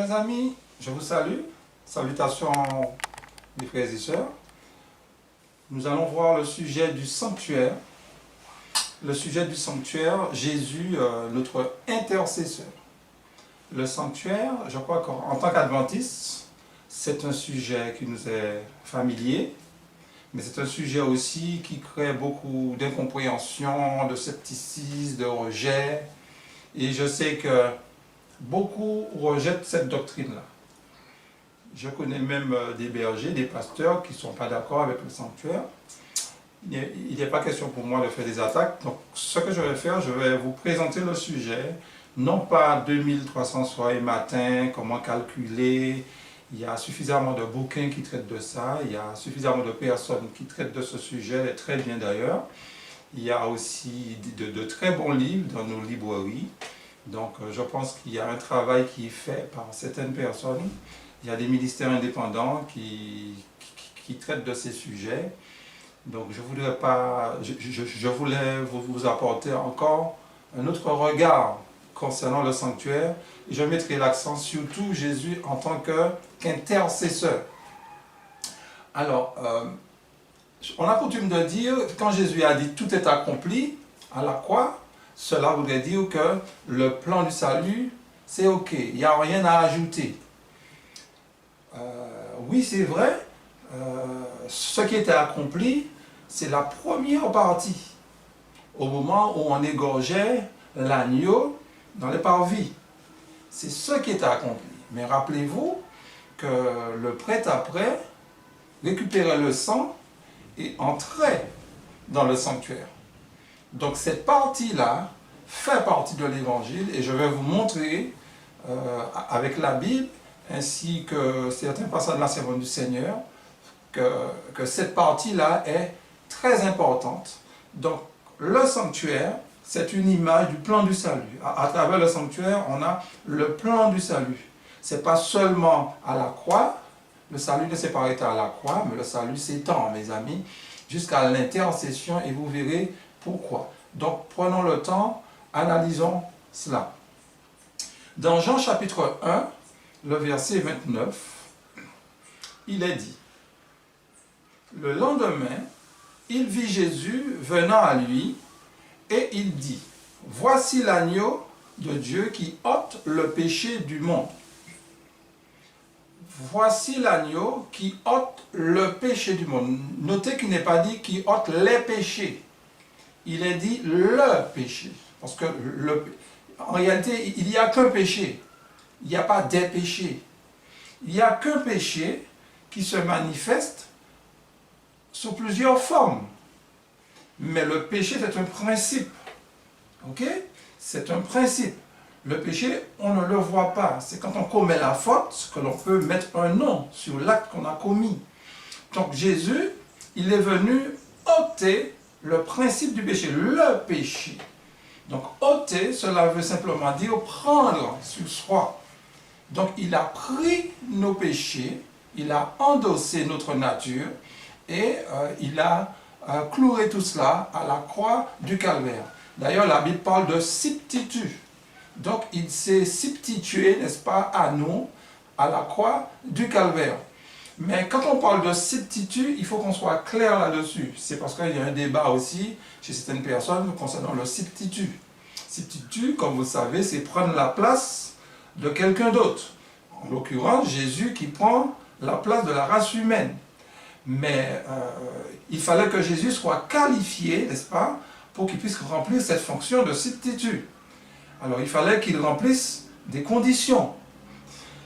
Chers amis, je vous salue. Salutations mes frères et sœurs. Nous allons voir le sujet du sanctuaire. Le sujet du sanctuaire, Jésus, notre intercesseur. Le sanctuaire, je crois qu'en tant qu'adventiste, c'est un sujet qui nous est familier, mais c'est un sujet aussi qui crée beaucoup d'incompréhension, de scepticisme, de rejet. Et je sais que beaucoup rejettent cette doctrine-là. Je connais même des bergers, des pasteurs qui ne sont pas d'accord avec le sanctuaire. Il n'est pas question pour moi de faire des attaques. Donc, ce que je vais faire, je vais vous présenter le sujet. Non pas 2300 soirs et matins, comment calculer. Il y a suffisamment de bouquins qui traitent de ça. Il y a suffisamment de personnes qui traitent de ce sujet, et très bien d'ailleurs. Il y a aussi de très bons livres dans nos librairies. Donc, je pense qu'il y a un travail qui est fait par certaines personnes. Il y a des ministères indépendants qui traitent de ces sujets. Donc, je voulais vous apporter encore un autre regard concernant le sanctuaire. Et je mettrai l'accent surtout Jésus en tant qu'intercesseur. Alors, on a coutume de dire, quand Jésus a dit « tout est accompli » à la croix, cela voudrait dire que le plan du salut, c'est OK, il n'y a rien à ajouter. Oui, c'est vrai, ce qui était accompli, c'est la première partie, au moment où on égorgeait l'agneau dans les parvis. C'est ce qui était accompli. Mais rappelez-vous que le prêtre-après récupérait le sang et entrait dans le sanctuaire. Donc cette partie-là fait partie de l'évangile et je vais vous montrer avec la Bible ainsi que certains passages de la servante du Seigneur que cette partie-là est très importante. Donc le sanctuaire, c'est une image du plan du salut. À travers le sanctuaire, on a le plan du salut. Ce n'est pas seulement à la croix, le salut ne s'est pas arrêté à la croix, mais le salut s'étend, mes amis, jusqu'à l'intercession et vous verrez pourquoi. Donc, prenons le temps, analysons cela. Dans Jean chapitre 1, le verset 29, il est dit, « Le lendemain, il vit Jésus venant à lui, et il dit, « Voici l'agneau de Dieu qui ôte le péché du monde. » Voici l'agneau qui ôte le péché du monde. Notez qu'il n'est pas dit qui ôte les péchés. Il est dit le péché. Parce que en réalité, il n'y a qu'un péché. Il n'y a pas des péchés. Il n'y a qu'un péché qui se manifeste sous plusieurs formes. Mais le péché, c'est un principe. Ok? C'est un principe. Le péché, on ne le voit pas. C'est quand on commet la faute que l'on peut mettre un nom sur l'acte qu'on a commis. Donc Jésus, il est venu ôter le principe du péché, le péché. Donc ôter, cela veut simplement dire prendre sur soi. Donc il a pris nos péchés, il a endossé notre nature et il a cloué tout cela à la croix du calvaire. D'ailleurs, la Bible parle de substitut. Donc, il s'est substitué, n'est-ce pas, à nous, à la croix du calvaire. Mais quand on parle de substitut, il faut qu'on soit clair là-dessus. C'est parce qu'il y a un débat aussi chez certaines personnes concernant le substitut. Substitut, comme vous le savez, c'est prendre la place de quelqu'un d'autre. En l'occurrence, Jésus qui prend la place de la race humaine. Mais il fallait que Jésus soit qualifié, n'est-ce pas, pour qu'il puisse remplir cette fonction de substitut. Alors, il fallait qu'il remplisse des conditions.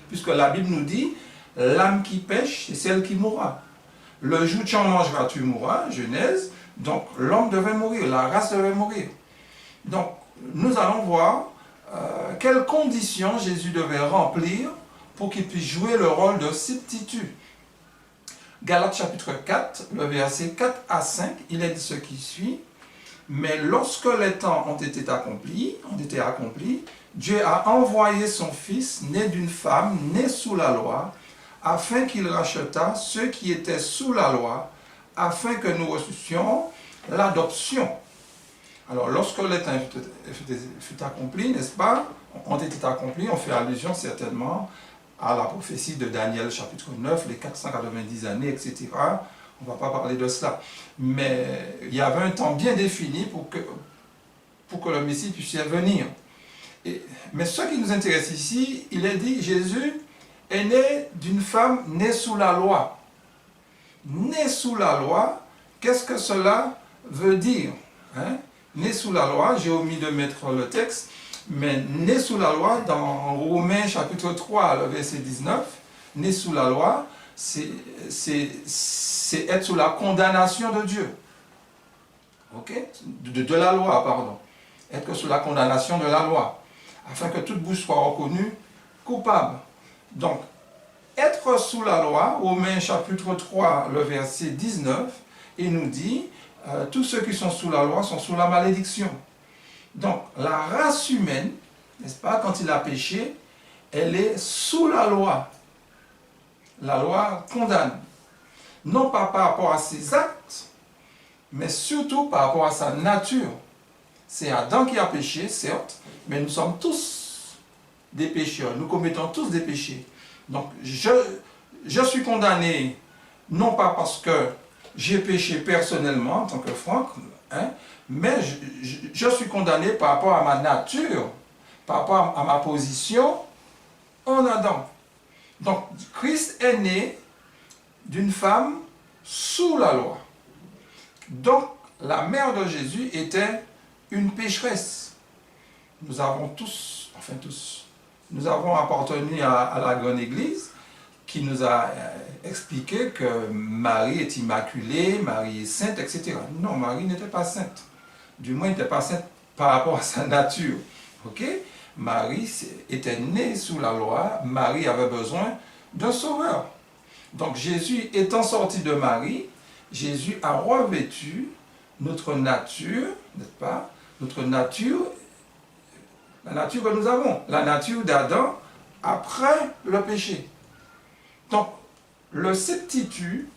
Puisque la Bible nous dit, l'âme qui pêche, c'est celle qui mourra. Le jour où tu en mangeras, tu mourras, Genèse. Donc, l'homme devait mourir, la race devait mourir. Donc, nous allons voir quelles conditions Jésus devait remplir pour qu'il puisse jouer le rôle de substitut. Galates chapitre 4, le verset 4 à 5, il est dit ce qui suit. Mais lorsque les temps ont été accomplis, Dieu a envoyé son Fils, né d'une femme, né sous la loi, afin qu'il rachetât ceux qui étaient sous la loi, afin que nous reçussions l'adoption. Alors, lorsque les temps fut accompli, n'est-ce pas, ont été accomplis, on fait allusion certainement à la prophétie de Daniel chapitre 9, les 490 années, etc. On ne va pas parler de cela. Mais il y avait un temps bien défini pour que le Messie puisse venir. Mais ce qui nous intéresse ici, il est dit, Jésus est né d'une femme née sous la loi. Né sous la loi, qu'est-ce que cela veut dire? Né sous la loi, j'ai omis de mettre le texte, mais né sous la loi, dans Romains chapitre 3, le verset 19, né sous la loi, c'est être sous la condamnation de Dieu. Ok? De la loi, pardon. Être sous la condamnation de la loi, afin que toute bouche soit reconnue coupable. Donc, être sous la loi, Romains chapitre 3, le verset 19, il nous dit, tous ceux qui sont sous la loi sont sous la malédiction. Donc, la race humaine, n'est-ce pas, quand il a péché, elle est sous la loi. La loi condamne. Non pas par rapport à ses actes, mais surtout par rapport à sa nature. C'est Adam qui a péché, certes, mais nous sommes tous des pécheurs. Nous commettons tous des péchés. Donc, je suis condamné, non pas parce que j'ai péché personnellement, en tant que Franck, mais je suis condamné par rapport à ma nature, par rapport à ma position en Adam. Donc, Christ est né d'une femme sous la loi. Donc, la mère de Jésus était une pécheresse. Nous avons tous, nous avons appartenu à la grande église qui nous a expliqué que Marie est immaculée, Marie est sainte, etc. Non, Marie n'était pas sainte. Du moins, elle n'était pas sainte par rapport à sa nature. Ok? Marie était née sous la loi, Marie avait besoin d'un sauveur. Donc Jésus étant sorti de Marie, Jésus a revêtu notre nature, n'est-ce pas? Notre nature, la nature que nous avons, la nature d'Adam après le péché. Donc, le substitut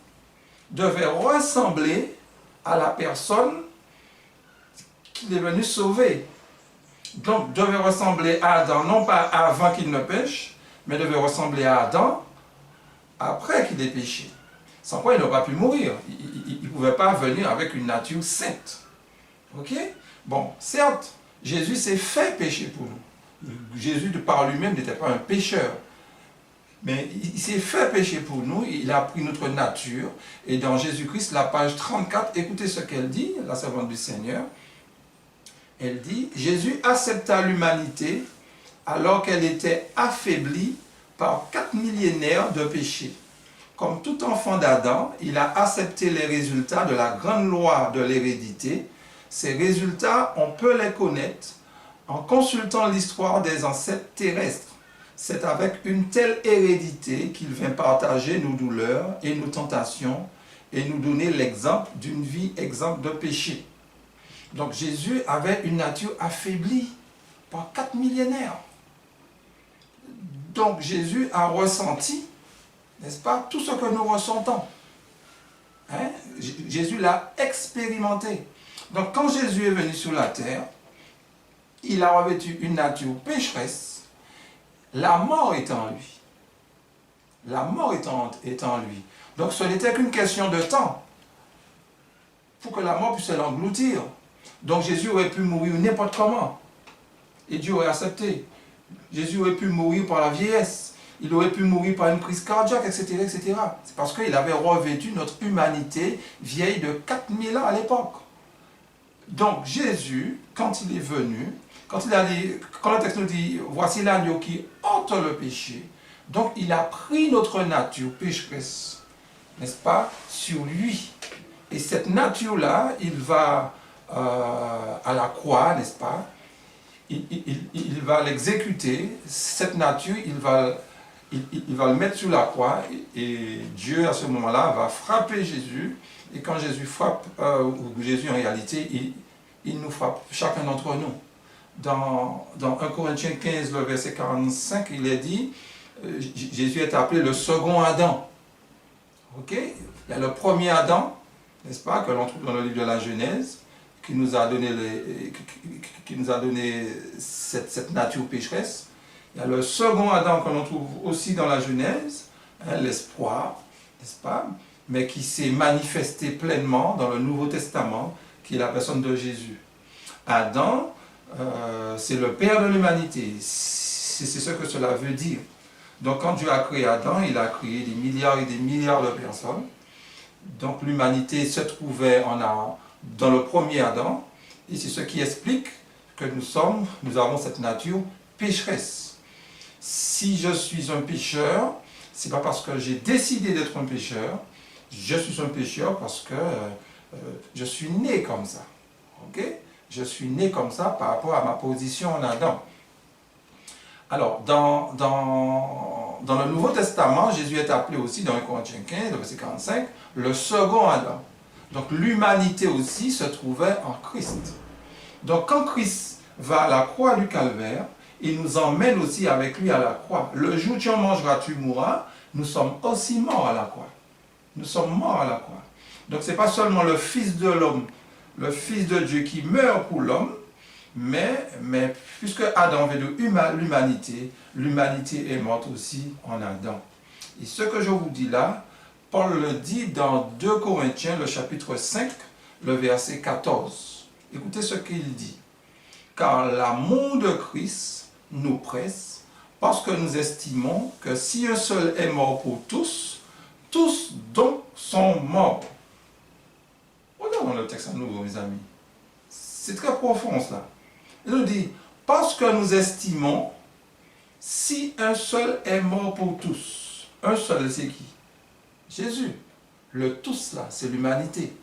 devait ressembler à la personne qu'il est venu sauver. Donc, devait ressembler à Adam, non pas avant qu'il ne pêche, mais devait ressembler à Adam après qu'il ait péché. Sans quoi il n'aurait pas pu mourir. Il ne pouvait pas venir avec une nature sainte. Ok? Bon, certes, Jésus s'est fait pécher pour nous. Jésus, de par lui-même, n'était pas un pécheur. Mais il s'est fait pécher pour nous, il a pris notre nature. Et dans Jésus-Christ, la page 34, écoutez ce qu'elle dit, la servante du Seigneur. Elle dit, Jésus accepta l'humanité alors qu'elle était affaiblie par 4 millénaires de péché. Comme tout enfant d'Adam, il a accepté les résultats de la grande loi de l'hérédité. Ces résultats, on peut les connaître en consultant l'histoire des ancêtres terrestres. C'est avec une telle hérédité qu'il vient partager nos douleurs et nos tentations et nous donner l'exemple d'une vie exempte de péché. Donc Jésus avait une nature affaiblie par 4 millénaires. Donc Jésus a ressenti, n'est-ce pas, tout ce que nous ressentons. Jésus l'a expérimenté. Donc quand Jésus est venu sur la terre, il a revêtu une nature pécheresse. La mort est en lui. La mort est en lui. Donc ce n'était qu'une question de temps pour que la mort puisse l'engloutir. Donc Jésus aurait pu mourir n'importe comment. Et Dieu aurait accepté. Jésus aurait pu mourir par la vieillesse. Il aurait pu mourir par une crise cardiaque, etc. etc. C'est parce qu'il avait revêtu notre humanité vieille de 4000 ans à l'époque. Donc Jésus, quand il est venu, quand le texte nous dit, voici l'agneau qui ôte le péché, donc il a pris notre nature pécheresse, n'est-ce pas, sur lui. Et cette nature-là, il va à la croix, n'est-ce pas, il va l'exécuter, cette nature, il va le mettre sur la croix, et Dieu, à ce moment-là, va frapper Jésus, et quand Jésus frappe, ou Jésus en réalité, il nous frappe, chacun d'entre nous. Dans 1 Corinthiens 15, le verset 45, il est dit, Jésus est appelé le second Adam. Ok? Il y a le premier Adam, n'est-ce pas, que l'on trouve dans le livre de la Genèse, qui nous a donné cette nature pécheresse. Il y a le second Adam que l'on trouve aussi dans la Genèse, hein, l'espoir, n'est-ce pas? Mais qui s'est manifesté pleinement dans le Nouveau Testament, qui est la personne de Jésus. Adam, c'est le père de l'humanité. C'est ce que cela veut dire. Donc quand Dieu a créé Adam, il a créé des milliards et des milliards de personnes. Donc l'humanité se trouvait dans le premier Adam, et c'est ce qui explique que nous avons cette nature pécheresse. Si je suis un pécheur, c'est pas parce que j'ai décidé d'être un pécheur, je suis un pécheur parce que je suis né comme ça. Ok? Je suis né comme ça par rapport à ma position en Adam. Alors, dans le Nouveau Testament, Jésus est appelé aussi, dans 1 Corinthiens 15, verset 45, le second Adam. Donc, l'humanité aussi se trouvait en Christ. Donc, quand Christ va à la croix du Calvaire, il nous emmène aussi avec lui à la croix. Le jour où tu en mangeras, tu mourras, nous sommes aussi morts à la croix. Nous sommes morts à la croix. Donc, ce n'est pas seulement le Fils de l'homme, le Fils de Dieu qui meurt pour l'homme, mais puisque Adam veut de l'humanité, l'humanité est morte aussi en Adam. Et ce que je vous dis là, Paul le dit dans 2 Corinthiens, le chapitre 5, le verset 14. Écoutez ce qu'il dit. Car l'amour de Christ nous presse, parce que nous estimons que si un seul est mort pour tous, tous donc sont morts. Regardons le texte à nouveau, mes amis. C'est très profond, cela. Il nous dit, parce que nous estimons, si un seul est mort pour tous, un seul, c'est qui? Jésus. Le tous, là, c'est l'humanité.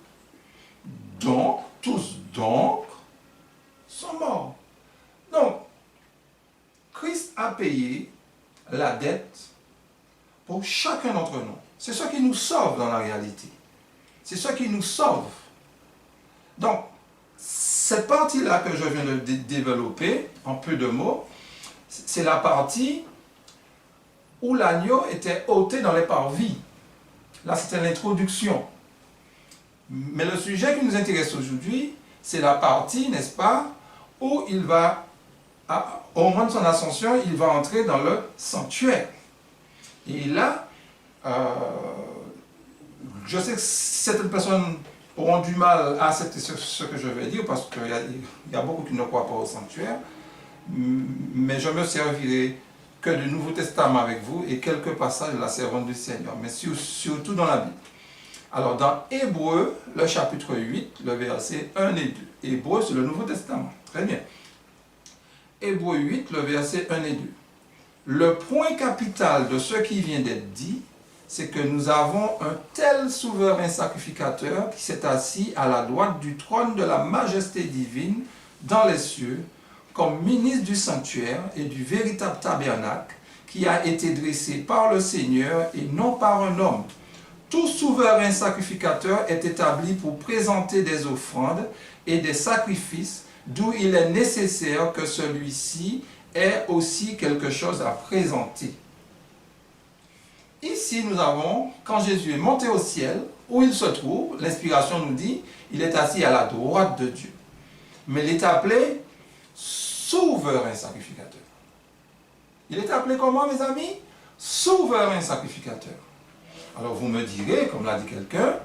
Donc, tous, donc, sont morts. Donc, Christ a payé la dette pour chacun d'entre nous. C'est ce qui nous sauve dans la réalité. C'est ce qui nous sauve. Donc, cette partie-là que je viens de développer, en peu de mots, c'est la partie où l'agneau était ôté dans les parvis. Là, c'était l'introduction. Mais le sujet qui nous intéresse aujourd'hui, c'est la partie, n'est-ce pas, où il va, au moment de son ascension, il va entrer dans le sanctuaire. Et là, je sais que certaines personnes auront du mal à accepter ce que je vais dire, parce qu'il y a beaucoup qui ne croient pas au sanctuaire, mais je me servirai que du Nouveau Testament avec vous et quelques passages de la servante du Seigneur, mais surtout dans la Bible. Alors, dans Hébreux, le chapitre 8, le verset 1 et 2. Hébreux, c'est le Nouveau Testament. Très bien. Hébreux 8, le verset 1 et 2. Le point capital de ce qui vient d'être dit, c'est que nous avons un tel souverain sacrificateur qui s'est assis à la droite du trône de la majesté divine dans les cieux, comme ministre du sanctuaire et du véritable tabernacle qui a été dressé par le Seigneur et non par un homme. Tout souverain sacrificateur est établi pour présenter des offrandes et des sacrifices, d'où il est nécessaire que celui-ci ait aussi quelque chose à présenter. Ici, nous avons, quand Jésus est monté au ciel, où il se trouve, l'inspiration nous dit, il est assis à la droite de Dieu. Mais il est appelé souverain sacrificateur. Il est appelé comment, mes amis? Souverain sacrificateur. Alors vous me direz, comme l'a dit quelqu'un,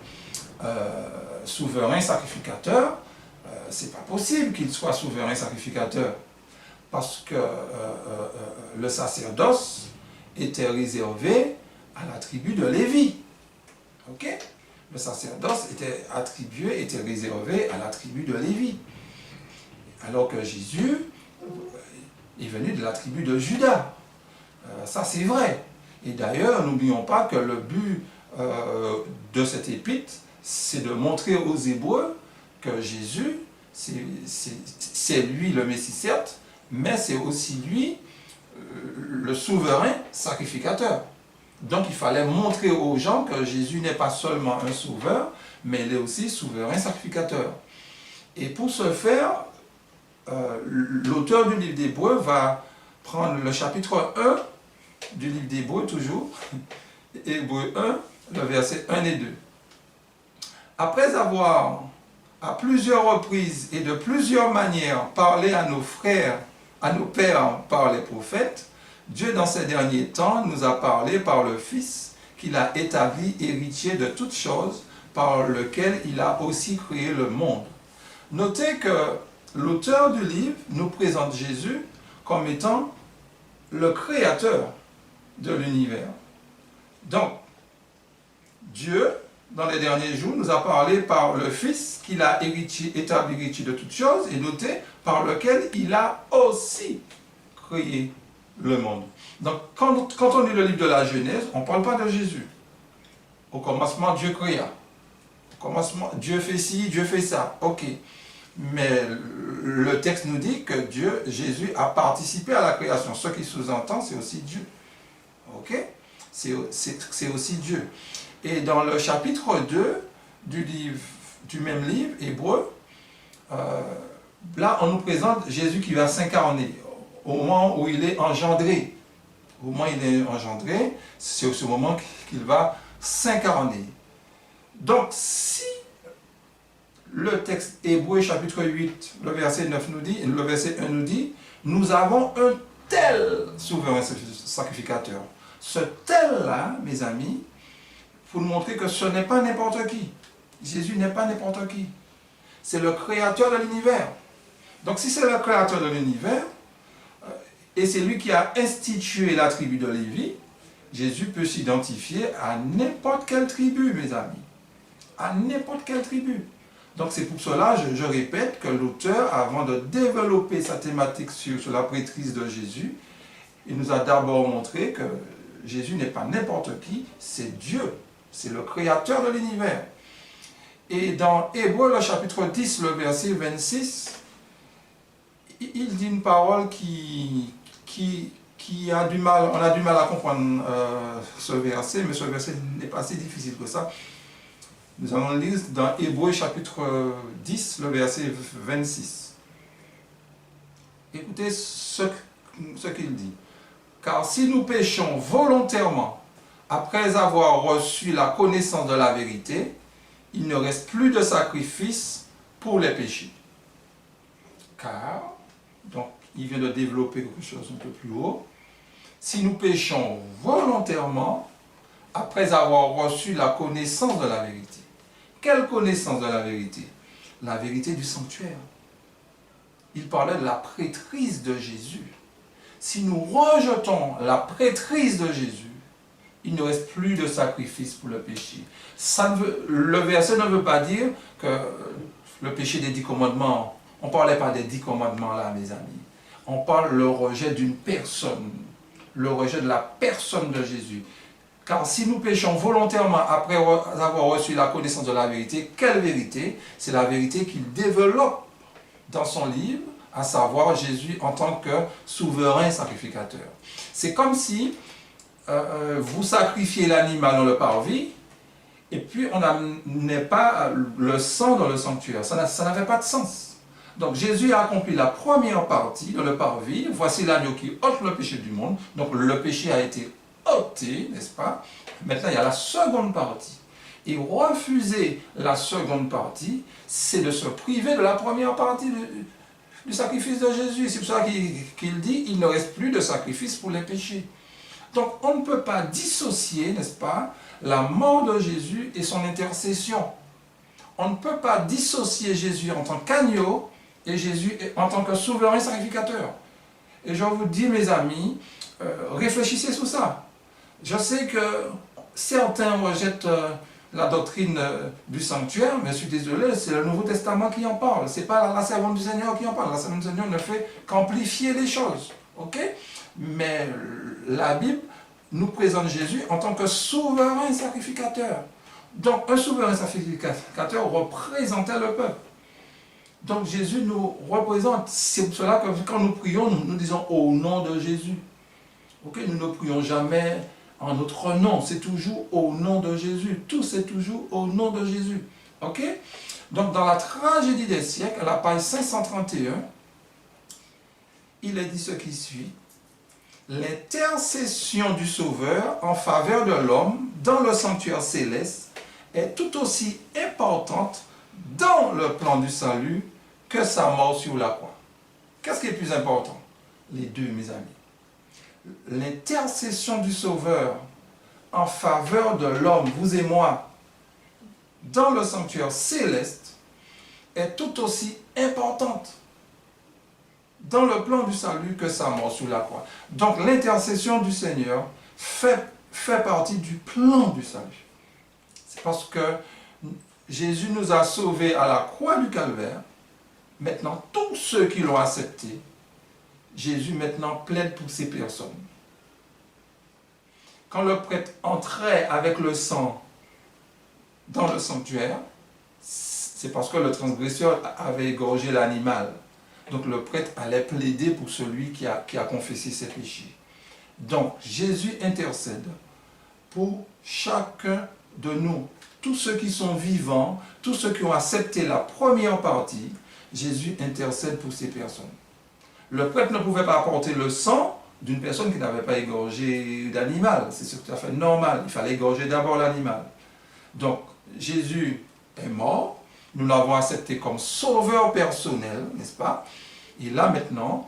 souverain sacrificateur, c'est pas possible qu'il soit souverain sacrificateur, parce que le sacerdoce était réservé à la tribu de Lévi. Ok? Le sacerdoce était réservé à la tribu de Lévi. Alors que Jésus est venu de la tribu de Juda. Ça c'est vrai. Et d'ailleurs, n'oublions pas que le but de cette épître, c'est de montrer aux Hébreux que Jésus, c'est lui le Messie certes, mais c'est aussi lui le souverain sacrificateur. Donc il fallait montrer aux gens que Jésus n'est pas seulement un sauveur, mais il est aussi souverain sacrificateur. Et pour ce faire, l'auteur du livre d'Hébreux va prendre le chapitre 1 du livre d'Hébreux, toujours, Hébreux 1, le verset 1 et 2. Après avoir, à plusieurs reprises et de plusieurs manières, parlé à nos frères, à nos pères par les prophètes, Dieu, dans ces derniers temps, nous a parlé par le Fils qu'il a établi héritier de toutes choses, par lequel il a aussi créé le monde. Notez que l'auteur du livre nous présente Jésus comme étant le créateur de l'univers. Donc, Dieu, dans les derniers jours, nous a parlé par le Fils qu'il a établi héritier de toutes choses, et notez, par lequel il a aussi créé le monde. Donc, quand on lit le livre de la Genèse, on ne parle pas de Jésus. Au commencement, Dieu créa. Au commencement, Dieu fait ci, Dieu fait ça. Ok. Mais le texte nous dit que Jésus a participé à la création. Ce qui sous-entend, c'est aussi Dieu. Ok? C'est aussi Dieu. Et dans le chapitre 2 du même livre, Hébreu, là, on nous présente Jésus qui va s'incarner au moment où il est engendré. Au moment où il est engendré, c'est au moment qu'il va s'incarner. Donc, si le texte Hébreu chapitre 8, le verset 9 nous dit, le verset 1 nous dit, nous avons un tel souverain sacrificateur. Ce tel-là, mes amis, pour nous montrer que ce n'est pas n'importe qui. Jésus n'est pas n'importe qui. C'est le créateur de l'univers. Donc si c'est le créateur de l'univers, et c'est lui qui a institué la tribu de Lévi, Jésus peut s'identifier à n'importe quelle tribu, mes amis. À n'importe quelle tribu. Donc c'est pour cela, je répète, que l'auteur, avant de développer sa thématique sur la prêtrise de Jésus, il nous a d'abord montré que Jésus n'est pas n'importe qui, c'est Dieu. C'est le créateur de l'univers. Et dans Hébreu, le chapitre 10, le verset 26, il dit une parole qui a du mal, on a du mal à comprendre ce verset, mais ce verset n'est pas si difficile que ça. Nous allons lire dans Hébreu chapitre 10, le verset 26. Écoutez ce qu'il dit. Car si nous péchons volontairement, après avoir reçu la connaissance de la vérité, il ne reste plus de sacrifice pour les péchés. Car, donc, il vient de développer quelque chose un peu plus haut. Si nous péchons volontairement, après avoir reçu la connaissance de la vérité. Quelle connaissance de la vérité? La vérité du sanctuaire. Il parlait de la prêtrise de Jésus. Si nous rejetons la prêtrise de Jésus, il ne reste plus de sacrifice pour le péché. Le verset ne veut pas dire que le péché des 10 commandements, on ne parlait pas des 10 commandements là, mes amis. On parle le rejet d'une personne, le rejet de la personne de Jésus. Car si nous péchons volontairement après avoir reçu la connaissance de la vérité, quelle vérité? C'est la vérité qu'il développe dans son livre, à savoir Jésus en tant que souverain sacrificateur. C'est comme si vous sacrifiez l'animal dans le parvis, et puis on n'amenait pas le sang dans le sanctuaire. Ça n'avait pas de sens. Donc Jésus a accompli la première partie dans le parvis. Voici l'agneau qui ôte le péché du monde. Donc le péché a été ôté, n'est-ce pas? Maintenant il y a la seconde partie. Et refuser la seconde partie, c'est de se priver de la première partie du sacrifice de Jésus. C'est pour ça qu'il dit, il ne reste plus de sacrifice pour les péchés. Donc on ne peut pas dissocier, n'est-ce pas, la mort de Jésus et son intercession. On ne peut pas dissocier Jésus en tant qu'agneau et Jésus en tant que souverain sacrificateur. Et je vous dis, mes amis, réfléchissez sur ça. Je sais que certains rejettent la doctrine du sanctuaire, mais je suis désolé, c'est le Nouveau Testament qui en parle. Ce n'est pas la servante du Seigneur qui en parle. La servante du Seigneur ne fait qu'amplifier les choses. Ok? Mais la Bible nous présente Jésus en tant que souverain sacrificateur. Donc, un souverain sacrificateur représentait le peuple. Donc, Jésus nous représente. C'est pour cela que quand nous prions, nous disons au nom de Jésus. Ok? Nous ne prions jamais en notre nom. C'est toujours au nom de Jésus. Tout, c'est toujours au nom de Jésus. Ok? Donc, dans la tragédie des siècles, à la page 531, il est dit ce qui suit. L'intercession du Sauveur en faveur de l'homme dans le sanctuaire céleste est tout aussi importante dans le plan du salut que sa mort sur la croix. Qu'est-ce qui est plus important? Les deux, mes amis. l'intercession du Sauveur en faveur de l'homme, vous et moi, dans le sanctuaire céleste, est tout aussi importante dans le plan du salut que sa mort sur la croix. Donc l'intercession du Seigneur fait partie du plan du salut. C'est parce que Jésus nous a sauvés à la croix du calvaire. Maintenant, tous ceux qui l'ont accepté, Jésus maintenant plaide pour ces personnes. Quand le prêtre entrait avec le sang dans le sanctuaire, c'est parce que le transgresseur avait égorgé l'animal. Donc le prêtre allait plaider pour celui qui a confessé ses péchés. Donc Jésus intercède pour chacun de nous. Tous ceux qui sont vivants, tous ceux qui ont accepté la première partie, Jésus intercède pour ces personnes. Le prêtre ne pouvait pas apporter le sang d'une personne qui n'avait pas égorgé d'animal. C'est tout à fait normal. Il fallait égorger d'abord l'animal. Donc Jésus est mort. Nous l'avons accepté comme sauveur personnel, n'est-ce pas? Et là maintenant,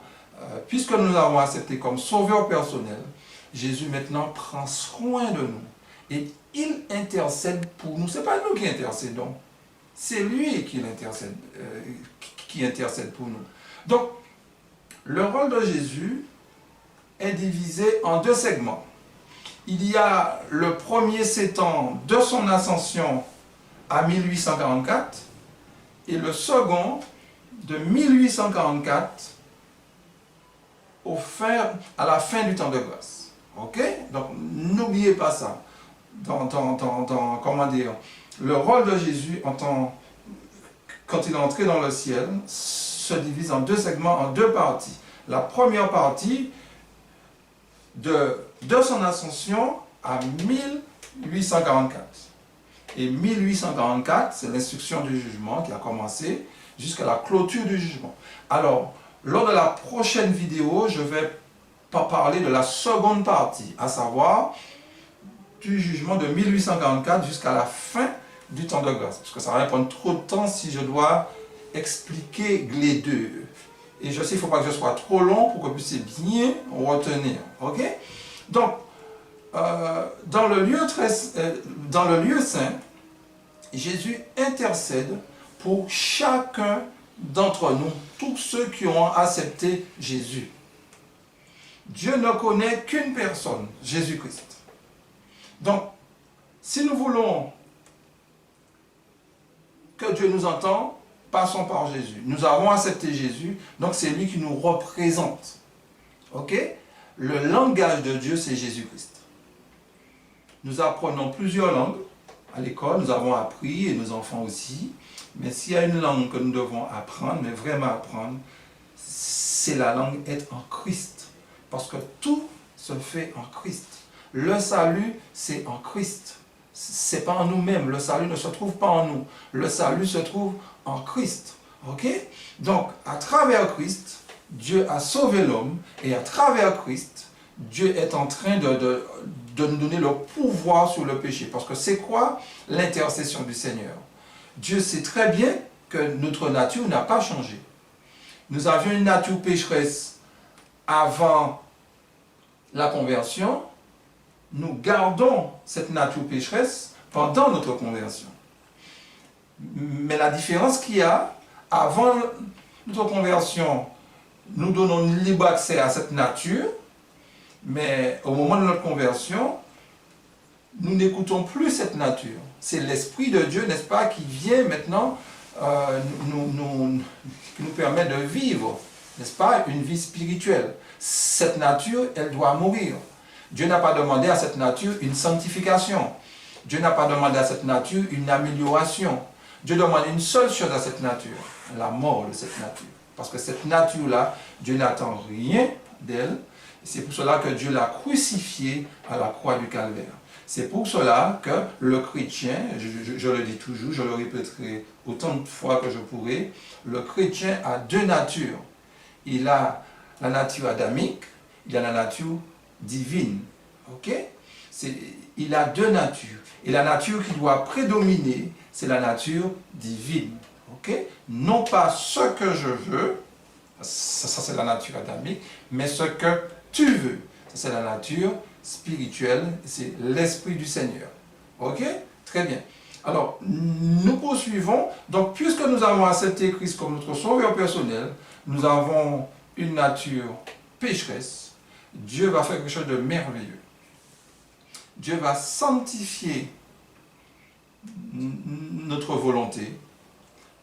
puisque nous l'avons accepté comme sauveur personnel, Jésus maintenant prend soin de nous. Et il intercède pour nous. Ce n'est pas nous qui intercédons. C'est lui qui intercède pour nous. Donc, le rôle de Jésus est divisé en deux segments. Il y a le premier s'étend de son ascension à 1844 et le second de 1844 à la fin du temps de grâce. Ok? Donc n'oubliez pas ça. Comment dire, le rôle de Jésus quand il est entré dans le ciel se divise en deux segments, en deux parties. La première partie de son ascension à 1844. Et 1844, c'est l'instruction du jugement qui a commencé jusqu'à la clôture du jugement. Alors, lors de la prochaine vidéo, je vais parler de la seconde partie, à savoir du jugement de 1844 jusqu'à la fin du temps de grâce. Parce que ça va prendre trop de temps si je dois expliquer les deux. Et je sais qu'il ne faut pas que je sois trop long pour que vous puissiez bien retenir. Ok? Donc, dans le lieu saint, Jésus intercède pour chacun d'entre nous, tous ceux qui ont accepté Jésus. Dieu ne connaît qu'une personne, Jésus-Christ. Donc, si nous voulons que Dieu nous entende, passons par Jésus. Nous avons accepté Jésus, donc c'est lui qui nous représente. Ok? Le langage de Dieu, c'est Jésus-Christ. Nous apprenons plusieurs langues. À l'école, nous avons appris, et nos enfants aussi. Mais s'il y a une langue que nous devons apprendre, mais vraiment apprendre, c'est la langue être en Christ. Parce que tout se fait en Christ. Le salut, c'est en Christ. Ce n'est pas en nous-mêmes. Le salut ne se trouve pas en nous. Le salut se trouve en Christ. Ok? Donc, à travers Christ, Dieu a sauvé l'homme. Et à travers Christ, Dieu est en train de nous donner le pouvoir sur le péché. Parce que c'est quoi l'intercession du Seigneur? Dieu sait très bien que notre nature n'a pas changé. Nous avions une nature pécheresse avant la conversion. Nous gardons cette nature pécheresse pendant notre conversion. Mais la différence qu'il y a, avant notre conversion, nous donnons libre accès à cette nature, mais au moment de notre conversion, nous n'écoutons plus cette nature. C'est l'Esprit de Dieu, n'est-ce pas, qui vient maintenant qui nous permet de vivre, n'est-ce pas, une vie spirituelle. Cette nature, elle doit mourir. Dieu n'a pas demandé à cette nature une sanctification. Dieu n'a pas demandé à cette nature une amélioration. Dieu demande une seule chose à cette nature, la mort de cette nature. Parce que cette nature-là, Dieu n'attend rien d'elle. C'est pour cela que Dieu l'a crucifiée à la croix du calvaire. C'est pour cela que le chrétien, je le dis toujours, je le répéterai autant de fois que je pourrai, le chrétien a deux natures. Il a la nature adamique, il a la nature divine. Ok? Il a deux natures. Et la nature qui doit prédominer, c'est la nature divine. Ok? Non pas ce que je veux, ça c'est la nature adamique, mais ce que tu veux. C'est la nature spirituelle, c'est l'Esprit du Seigneur. Ok? Très bien. Alors, nous poursuivons. Donc, puisque nous avons accepté Christ comme notre sauveur personnel, nous avons une nature pécheresse, Dieu va faire quelque chose de merveilleux. Dieu va sanctifier notre volonté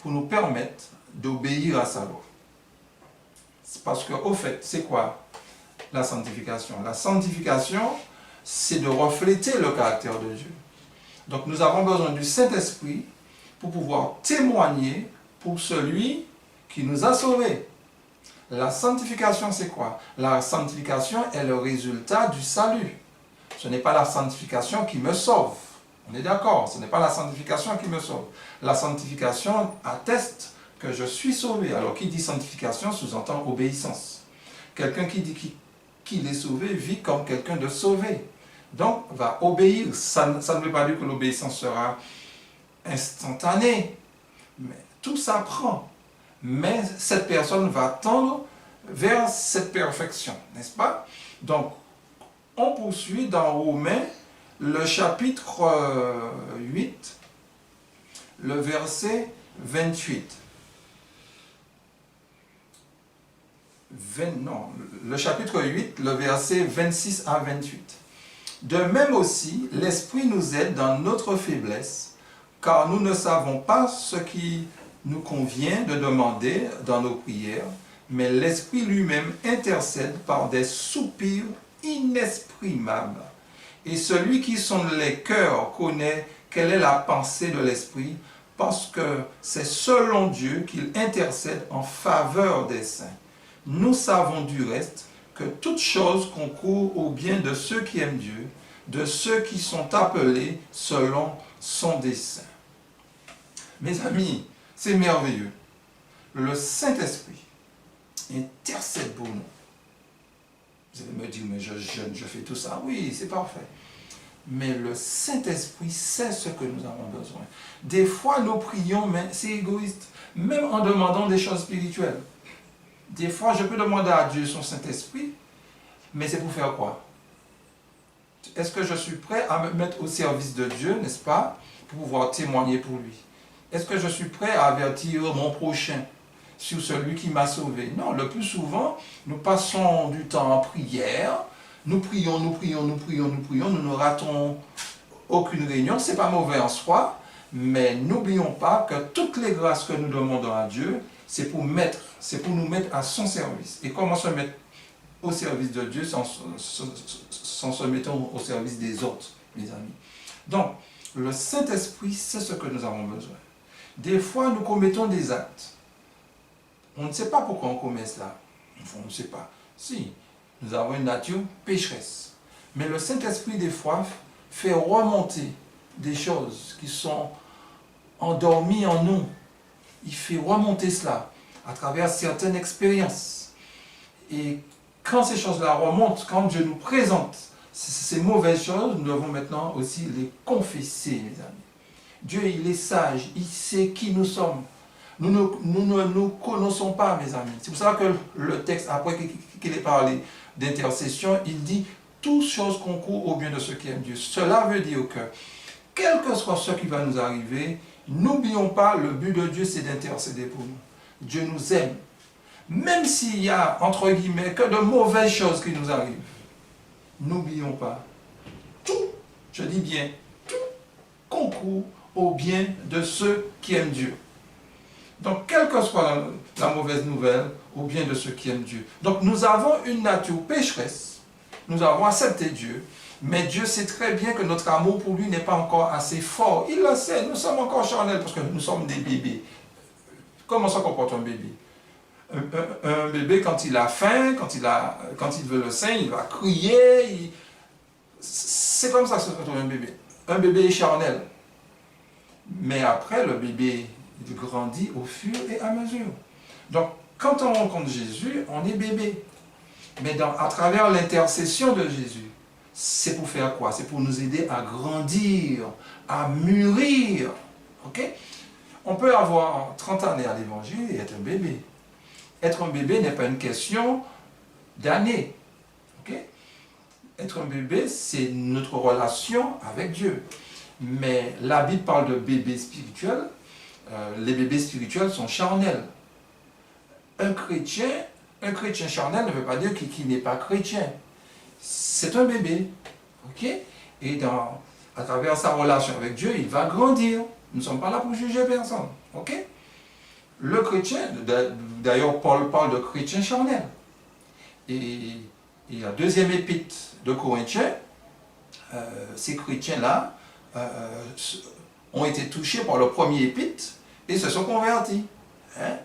pour nous permettre d'obéir à sa loi. Parce qu'au fait, c'est quoi la sanctification? La sanctification, c'est de refléter le caractère de Dieu. Donc nous avons besoin du Saint-Esprit pour pouvoir témoigner pour celui qui nous a sauvés. La sanctification, c'est quoi? La sanctification est le résultat du salut. Ce n'est pas la sanctification qui me sauve. On est d'accord, ce n'est pas la sanctification qui me sauve. La sanctification atteste que je suis sauvé. Alors qui dit sanctification sous-entend obéissance. Quelqu'un qui dit qu'il est sauvé vit comme quelqu'un de sauvé. Donc, va obéir. Ça ne veut pas dire que l'obéissance sera instantanée. Mais tout s'apprend. Mais cette personne va tendre vers cette perfection, n'est-ce pas? Donc, on poursuit dans Romains, le chapitre 8, le verset 28. Le chapitre 8, le verset 26 à 28. De même aussi, l'Esprit nous aide dans notre faiblesse, car nous ne savons pas ce qui nous convient de demander dans nos prières, mais l'Esprit lui-même intercède par des soupirs inexprimables. Et celui qui sonde les cœurs connaît quelle est la pensée de l'Esprit, parce que c'est selon Dieu qu'il intercède en faveur des saints. Nous savons du reste que toute chose concourt au bien de ceux qui aiment Dieu, de ceux qui sont appelés selon son dessein. Mes amis, c'est merveilleux. Le Saint-Esprit intercède pour nous. Vous allez me dire, mais je jeûne, je fais tout ça. Oui, c'est parfait. Mais le Saint-Esprit sait ce que nous avons besoin. Des fois, nous prions, mais c'est égoïste. Même en demandant des choses spirituelles. Des fois, je peux demander à Dieu son Saint-Esprit, mais c'est pour faire quoi? Est-ce que je suis prêt à me mettre au service de Dieu, n'est-ce pas, pour pouvoir témoigner pour lui? Est-ce que je suis prêt à avertir mon prochain sur celui qui m'a sauvé? Non, le plus souvent, nous passons du temps en prière, nous prions, nous ne ratons aucune réunion, ce n'est pas mauvais en soi, mais n'oublions pas que toutes les grâces que nous demandons à Dieu, c'est pour nous mettre à son service. Et comment se mettre au service de Dieu sans se mettre au service des autres, mes amis? Donc, le Saint-Esprit, c'est ce que nous avons besoin. Des fois, nous commettons des actes. On ne sait pas pourquoi on commet cela. Enfin, on ne sait pas. Si, nous avons une nature pécheresse. Mais le Saint-Esprit, des fois, fait remonter des choses qui sont endormies en nous. Il fait remonter cela à travers certaines expériences. Et quand ces choses-là remontent, quand Dieu nous présente ces mauvaises choses, nous devons maintenant aussi les confesser, mes amis. Dieu, il est sage, il sait qui nous sommes. Nous ne nous connaissons pas, mes amis. C'est pour ça que le texte, après qu'il ait parlé d'intercession, il dit « Toutes choses concourent au bien de ceux qui aiment Dieu ». Cela veut dire que, quel que soit ce qui va nous arriver, n'oublions pas, le but de Dieu, c'est d'intercéder pour nous. Dieu nous aime. Même s'il y a, entre guillemets, que de mauvaises choses qui nous arrivent, n'oublions pas, tout, je dis bien, tout concourt au bien de ceux qui aiment Dieu. Donc, quelle que soit la mauvaise nouvelle, au bien de ceux qui aiment Dieu. Donc, nous avons une nature pécheresse, nous avons accepté Dieu, mais Dieu sait très bien que notre amour pour lui n'est pas encore assez fort. Il le sait, nous sommes encore charnels parce que nous sommes des bébés. Comment se comporte un bébé? Un bébé, quand il a faim, quand il veut le sein, il va crier. C'est comme ça que se comporte un bébé. Un bébé est charnel. Mais après, le bébé il grandit au fur et à mesure. Donc, quand on rencontre Jésus, on est bébé. Mais à travers l'intercession de Jésus, c'est pour faire quoi? C'est pour nous aider à grandir, à mûrir. Ok? On peut avoir 30 années à l'évangile et être un bébé. Être un bébé n'est pas une question d'années. Ok? être un bébé, c'est notre relation avec Dieu. Mais la Bible parle de bébés spirituels. Les bébés spirituels sont charnels. Un chrétien charnel ne veut pas dire qu'il n'est pas chrétien. C'est un bébé. Ok? Et à travers sa relation avec Dieu, il va grandir. Nous ne sommes pas là pour juger personne. Ok? Le chrétien, d'ailleurs Paul parle de chrétien charnel. Et la deuxième épître de Corinthiens, ces chrétiens-là ont été touchés par le premier épître et se sont convertis. Hein?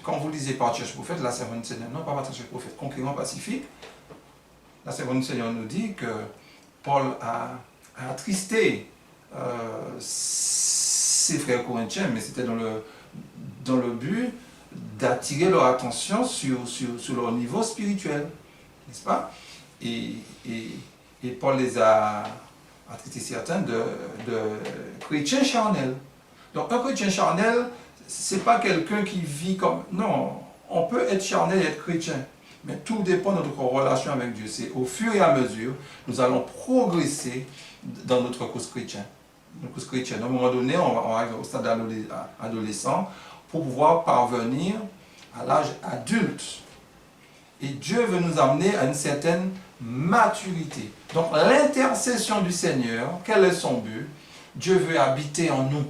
Quand vous lisez Patriarche Prophète, la Servante du Seigneur, non pas Patriarche Prophète, Conquérant Pacifique, la Servante du Seigneur nous dit que Paul a attristé ses frères corinthiens, mais c'était dans le but d'attirer leur attention sur leur niveau spirituel, n'est-ce pas? Et Paul les a attristés certains de chrétiens charnels. Donc un chrétien charnel, c'est pas quelqu'un qui vit comme... Non, on peut être charnel et être chrétien, mais tout dépend de notre relation avec Dieu. C'est au fur et à mesure, nous allons progresser dans notre course chrétienne. Notre course chrétienne. À un moment donné, on va arriver au stade adolescent pour pouvoir parvenir à l'âge adulte. Et Dieu veut nous amener à une certaine maturité. Donc l'intercession du Seigneur, quel est son but? Dieu veut habiter en nous.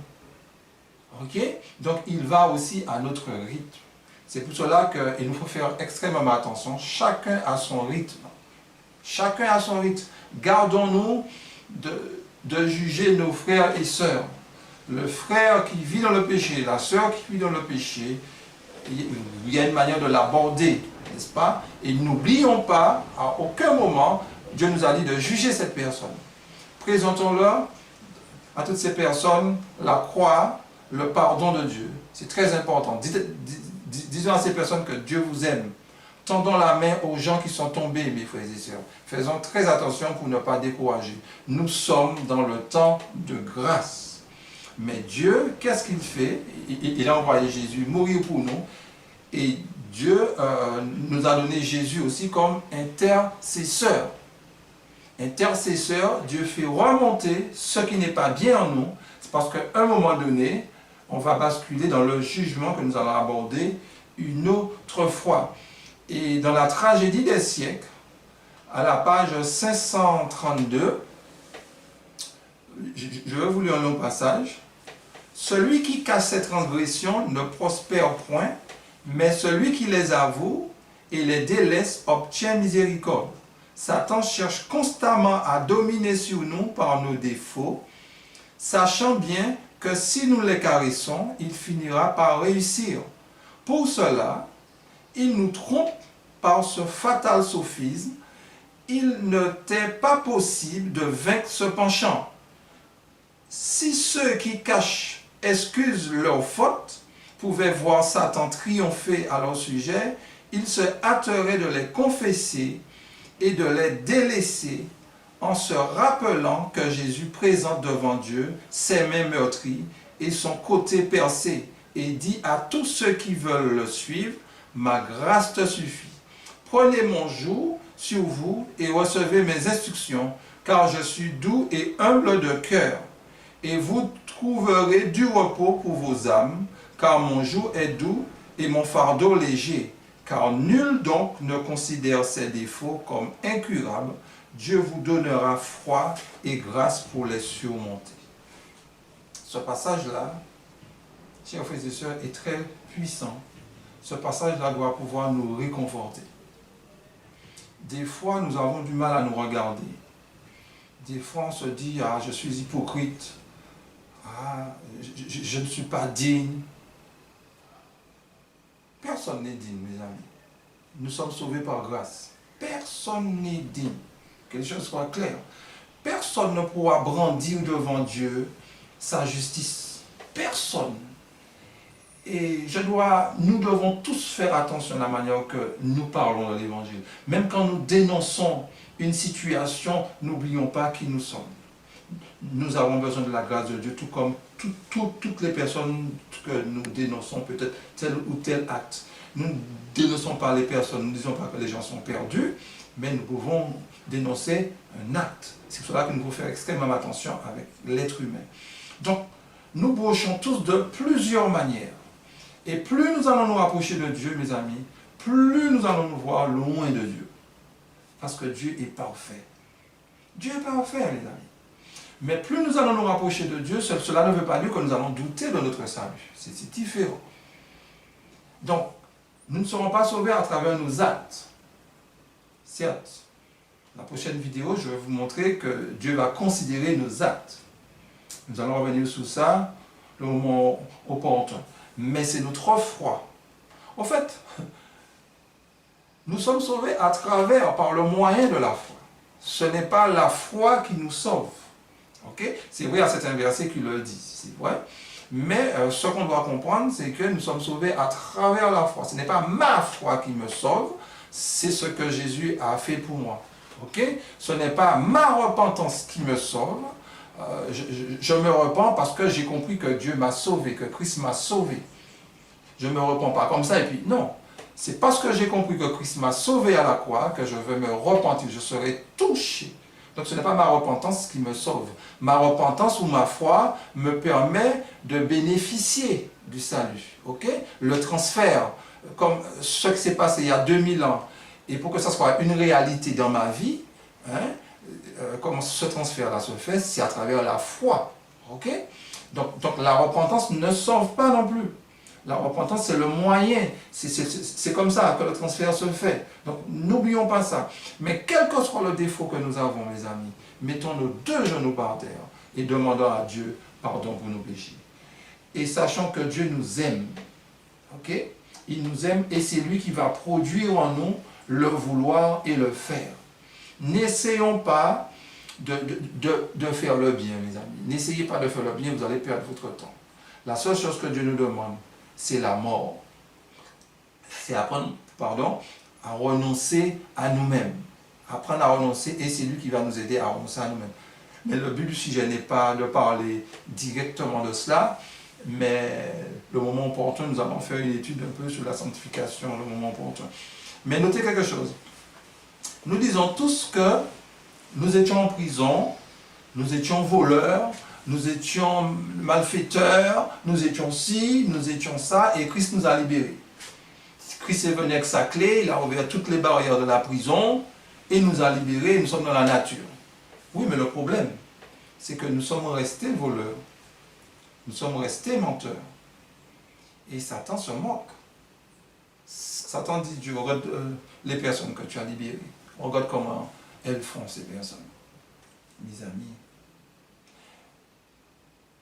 Ok? Donc il va aussi à notre rythme. C'est pour cela qu'il nous faut faire extrêmement attention. Chacun a son rythme. Chacun a son rythme. Gardons-nous de juger nos frères et sœurs. Le frère qui vit dans le péché, la sœur qui vit dans le péché, il y a une manière de l'aborder, n'est-ce pas? Et n'oublions pas, à aucun moment, Dieu nous a dit de juger cette personne. Présentons-leur à toutes ces personnes la croix, le pardon de Dieu. C'est très important. Disons à ces personnes que Dieu vous aime. Tendons la main aux gens qui sont tombés, mes frères et sœurs. Faisons très attention pour ne pas décourager. Nous sommes dans le temps de grâce. Mais Dieu, qu'est-ce qu'il fait? Il a envoyé Jésus mourir pour nous. Et Dieu nous a donné Jésus aussi comme intercesseur. Intercesseur, Dieu fait remonter ce qui n'est pas bien en nous. C'est parce qu'à un moment donné, on va basculer dans le jugement que nous allons aborder une autre fois. Et dans la tragédie des siècles, à la page 532, je vais vous lire un long passage. Celui qui cache ses transgressions ne prospère point, mais celui qui les avoue et les délaisse obtient miséricorde. Satan cherche constamment à dominer sur nous par nos défauts, sachant bien que si nous les caressons, il finira par réussir. Pour cela, il nous trompe par ce fatal sophisme. Il ne t'est pas possible de vaincre ce penchant. Si ceux qui cachent excusent leurs fautes pouvaient voir Satan triompher à leur sujet, ils se hâteraient de les confesser et de les délaisser en se rappelant que Jésus présente devant Dieu ses mains meurtries et son côté percé, et dit à tous ceux qui veulent le suivre, « Ma grâce te suffit. Prenez mon joug sur vous et recevez mes instructions, car je suis doux et humble de cœur, et vous trouverez du repos pour vos âmes, car mon joug est doux et mon fardeau léger. Car nul donc ne considère ses défauts comme incurables. Dieu vous donnera foi et grâce pour les surmonter. » Ce passage-là, chers frères et sœurs, est très puissant. Ce passage-là doit pouvoir nous réconforter. Des fois, nous avons du mal à nous regarder. Des fois, on se dit, ah, je suis hypocrite. Ah, je ne suis pas digne. Personne n'est digne, mes amis. Nous sommes sauvés par grâce. Personne n'est digne. Que les choses soient claires. Personne ne pourra brandir devant Dieu sa justice. Personne. Et nous devons tous faire attention à la manière que nous parlons de l'Évangile. Même quand nous dénonçons une situation, n'oublions pas qui nous sommes. Nous avons besoin de la grâce de Dieu, tout comme toutes les personnes que nous dénonçons, peut-être tel ou tel acte. Nous ne dénonçons pas les personnes, nous ne disons pas que les gens sont perdus, mais nous pouvons dénoncer un acte. C'est pour cela que nous devons faire extrêmement attention avec l'être humain. Donc, nous brochons tous de plusieurs manières. Et plus nous allons nous rapprocher de Dieu, mes amis, plus nous allons nous voir loin de Dieu. Parce que Dieu est parfait. Dieu est parfait, les amis. Mais plus nous allons nous rapprocher de Dieu, cela ne veut pas dire que nous allons douter de notre salut. C'est différent. Donc, nous ne serons pas sauvés à travers nos actes. Certes, la prochaine vidéo, je vais vous montrer que Dieu va considérer nos actes. Nous allons revenir sur ça le moment opportun. Mais c'est notre foi. En fait, nous sommes sauvés à travers, par le moyen de la foi. Ce n'est pas la foi qui nous sauve. Okay? C'est vrai, il y a certains versets qui le disent, c'est vrai. Mais ce qu'on doit comprendre, c'est que nous sommes sauvés à travers la foi. Ce n'est pas ma foi qui me sauve, c'est ce que Jésus a fait pour moi. Okay? Ce n'est pas ma repentance qui me sauve. Je me repens parce que j'ai compris que Dieu m'a sauvé, que Christ m'a sauvé. Je ne me repens pas comme ça et puis non. C'est parce que j'ai compris que Christ m'a sauvé à la croix que je veux me repentir, je serai touché. Donc ce n'est pas ma repentance qui me sauve. Ma repentance ou ma foi me permet de bénéficier du salut. Okay? Le transfert, comme ce qui s'est passé il y a 2000 ans, et pour que ça soit une réalité dans ma vie, comment ce transfert-là se fait, c'est à travers la foi. Okay? Donc la repentance ne sauve pas non plus. La repentance, c'est le moyen. C'est comme ça que le transfert se fait. Donc, n'oublions pas ça. Mais quel que soit le défaut que nous avons, mes amis, mettons nos deux genoux par terre et demandons à Dieu pardon pour nos péchés. Et sachant que Dieu nous aime. Ok? Il nous aime et c'est lui qui va produire en nous le vouloir et le faire. N'essayons pas de faire le bien, mes amis. N'essayez pas de faire le bien, vous allez perdre votre temps. La seule chose que Dieu nous demande, c'est la mort. C'est apprendre, à renoncer à nous-mêmes. Apprendre à renoncer et c'est lui qui va nous aider à renoncer à nous-mêmes. Mais le but du sujet n'est pas de parler directement de cela, mais le moment opportun, nous allons faire une étude un peu sur la sanctification, le moment opportun. Mais notez quelque chose. Nous disons tous que nous étions en prison, nous étions voleurs, nous étions malfaiteurs, nous étions ci, nous étions ça, et Christ nous a libérés. Christ est venu avec sa clé, il a ouvert toutes les barrières de la prison, et nous a libérés, et nous sommes dans la nature. Oui, mais le problème, c'est que nous sommes restés voleurs, nous sommes restés menteurs. Et Satan se moque. Satan dit, Dieu, regarde les personnes que tu as libérées. Regarde comment elles font, ces personnes. Mes amis,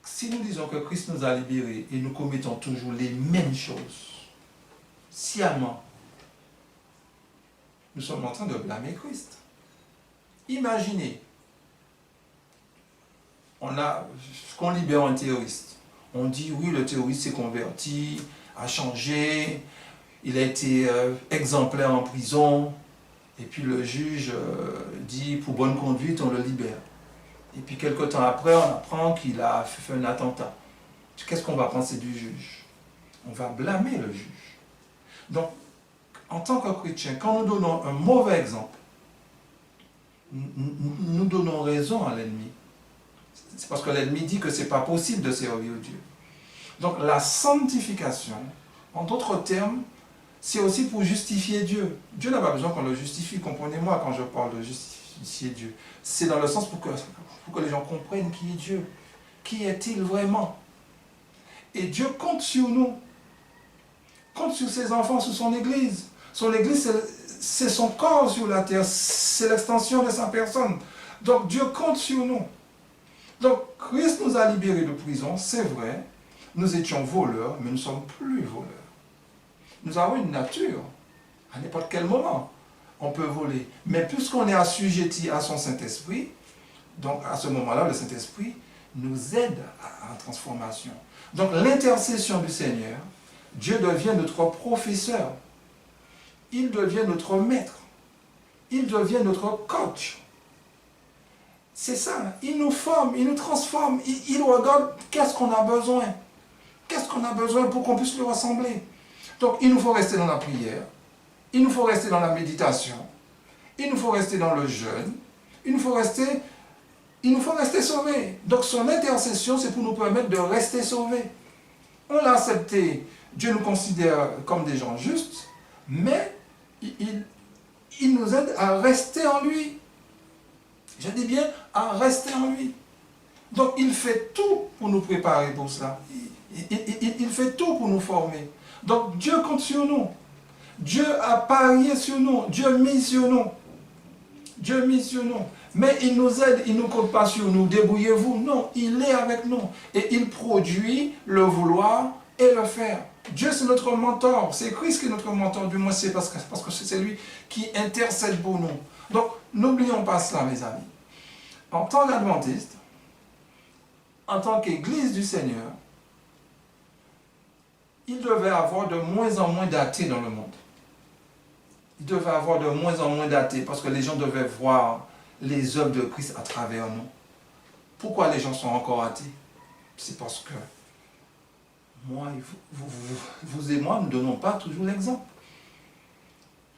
si nous disons que Christ nous a libérés et nous commettons toujours les mêmes choses, sciemment, nous sommes en train de blâmer Christ. Imaginez, qu'on libère un terroriste. On dit, oui, le terroriste s'est converti, a changé, il a été exemplaire en prison, et puis le juge dit, pour bonne conduite, on le libère. Et puis quelque temps après, on apprend qu'il a fait un attentat. Qu'est-ce qu'on va penser du juge? On va blâmer le juge. Donc, en tant que chrétien, quand nous donnons un mauvais exemple, nous donnons raison à l'ennemi. C'est parce que l'ennemi dit que ce n'est pas possible de servir Dieu. Donc la sanctification, en d'autres termes, c'est aussi pour justifier Dieu. Dieu n'a pas besoin qu'on le justifie, comprenez-moi quand je parle de justifier Dieu. C'est dans le sens pour que les gens comprennent qui est Dieu. Qui est-il vraiment? Et Dieu compte sur nous. Compte sur ses enfants, sur son Église. Son Église, c'est son corps sur la terre. C'est l'extension de sa personne. Donc Dieu compte sur nous. Donc Christ nous a libérés de prison, c'est vrai. Nous étions voleurs, mais nous ne sommes plus voleurs. Nous avons une nature. À n'importe quel moment, on peut voler. Mais puisqu'on est assujetti à son Saint-Esprit, donc à ce moment-là, le Saint-Esprit nous aide à la transformation. Donc l'intercession du Seigneur, Dieu devient notre professeur. Il devient notre maître. Il devient notre coach. C'est ça, il nous forme, il nous transforme, il regarde qu'est-ce qu'on a besoin. Qu'est-ce qu'on a besoin pour qu'on puisse lui ressembler. Donc il nous faut rester dans la prière, il nous faut rester dans la méditation. il nous faut rester dans le jeûne, il nous faut rester sauvés. Donc son intercession, c'est pour nous permettre de rester sauvés. On l'a accepté, Dieu nous considère comme des gens justes, mais il nous aide à rester en lui. Je dis bien, à rester en lui. Donc il fait tout pour nous préparer pour cela. Il fait tout pour nous former. Donc Dieu compte sur nous. Dieu a parié sur nous. Dieu mise sur nous. Dieu mise sur nous. Mais il nous aide, il ne nous compte pas sur nous. Débrouillez-vous. Non, il est avec nous. Et il produit le vouloir et le faire. Dieu, c'est notre mentor. C'est Christ qui est notre mentor. Du moins, c'est parce que c'est lui qui intercède pour nous. Donc, n'oublions pas cela, mes amis. En tant qu'adventiste, en tant qu'Église du Seigneur, il devait avoir de moins en moins d'athées dans le monde. Il devait avoir de moins en moins d'athées parce que les gens devaient voir les œuvres de Christ à travers nous. Pourquoi les gens sont encore athées? C'est parce que moi, vous et moi, nous ne donnons pas toujours l'exemple.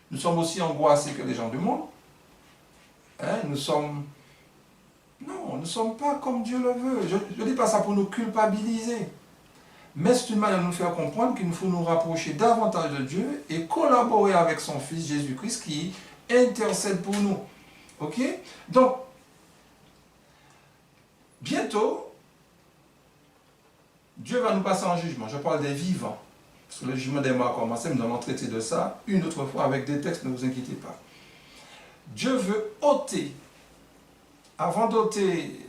Nous sommes aussi angoissés que les gens du monde. Nous sommes... Non, nous ne sommes pas comme Dieu le veut. Je ne dis pas ça pour nous culpabiliser. Mais c'est une manière de nous faire comprendre qu'il nous faut nous rapprocher davantage de Dieu et collaborer avec son Fils Jésus-Christ qui intercède pour nous. Ok? Donc, bientôt, Dieu va nous passer en jugement. Je parle des vivants. Parce que le jugement des morts a commencé, nous allons traiter de ça une autre fois avec des textes, ne vous inquiétez pas. Dieu veut ôter, avant d'ôter,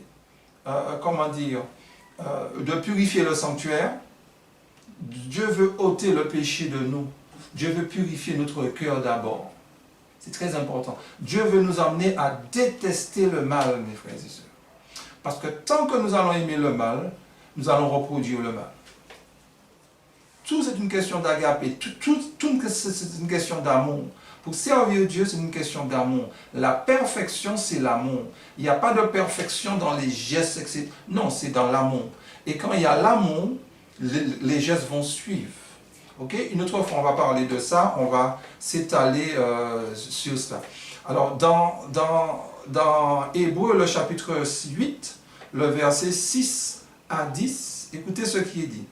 de purifier le sanctuaire, Dieu veut ôter le péché de nous. Dieu veut purifier notre cœur d'abord. C'est très important. Dieu veut nous amener à détester le mal, mes frères et sœurs. Parce que tant que nous allons aimer le mal, nous allons reproduire le mal. Tout c'est une question d'agapé, tout c'est une question d'amour. Pour servir Dieu, c'est une question d'amour. La perfection, c'est l'amour. Il n'y a pas de perfection dans les gestes, etc. Non, c'est dans l'amour. Et quand il y a l'amour, les gestes vont suivre. Ok? Une autre fois, on va parler de ça, on va s'étaler sur cela. Alors, dans Hébreux, le chapitre 8, le verset 6 à 10, écoutez ce qui est dit.